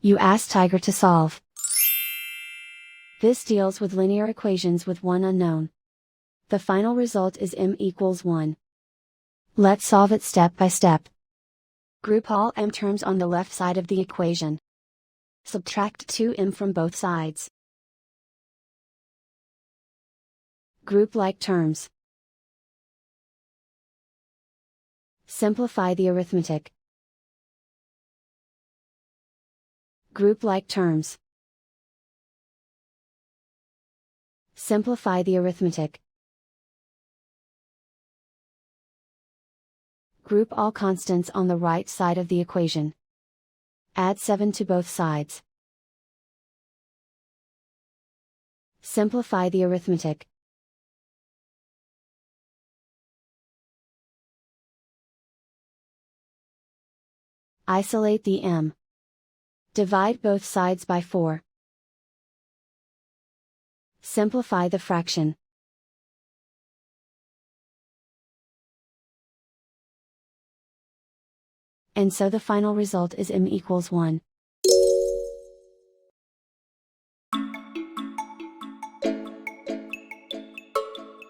You ask Tiger to solve. This deals with linear equations with one unknown. The final result is m equals 1. Let's solve it step by step. Group all m terms on the left side of the equation. Subtract 2m from both sides. Group like terms. Simplify the arithmetic. Group like terms. Simplify the arithmetic. Group all constants on the right side of the equation. Add 7 to both sides. Simplify the arithmetic. Isolate the m. Divide both sides by 4. Simplify the fraction. And so the final result is m equals 1.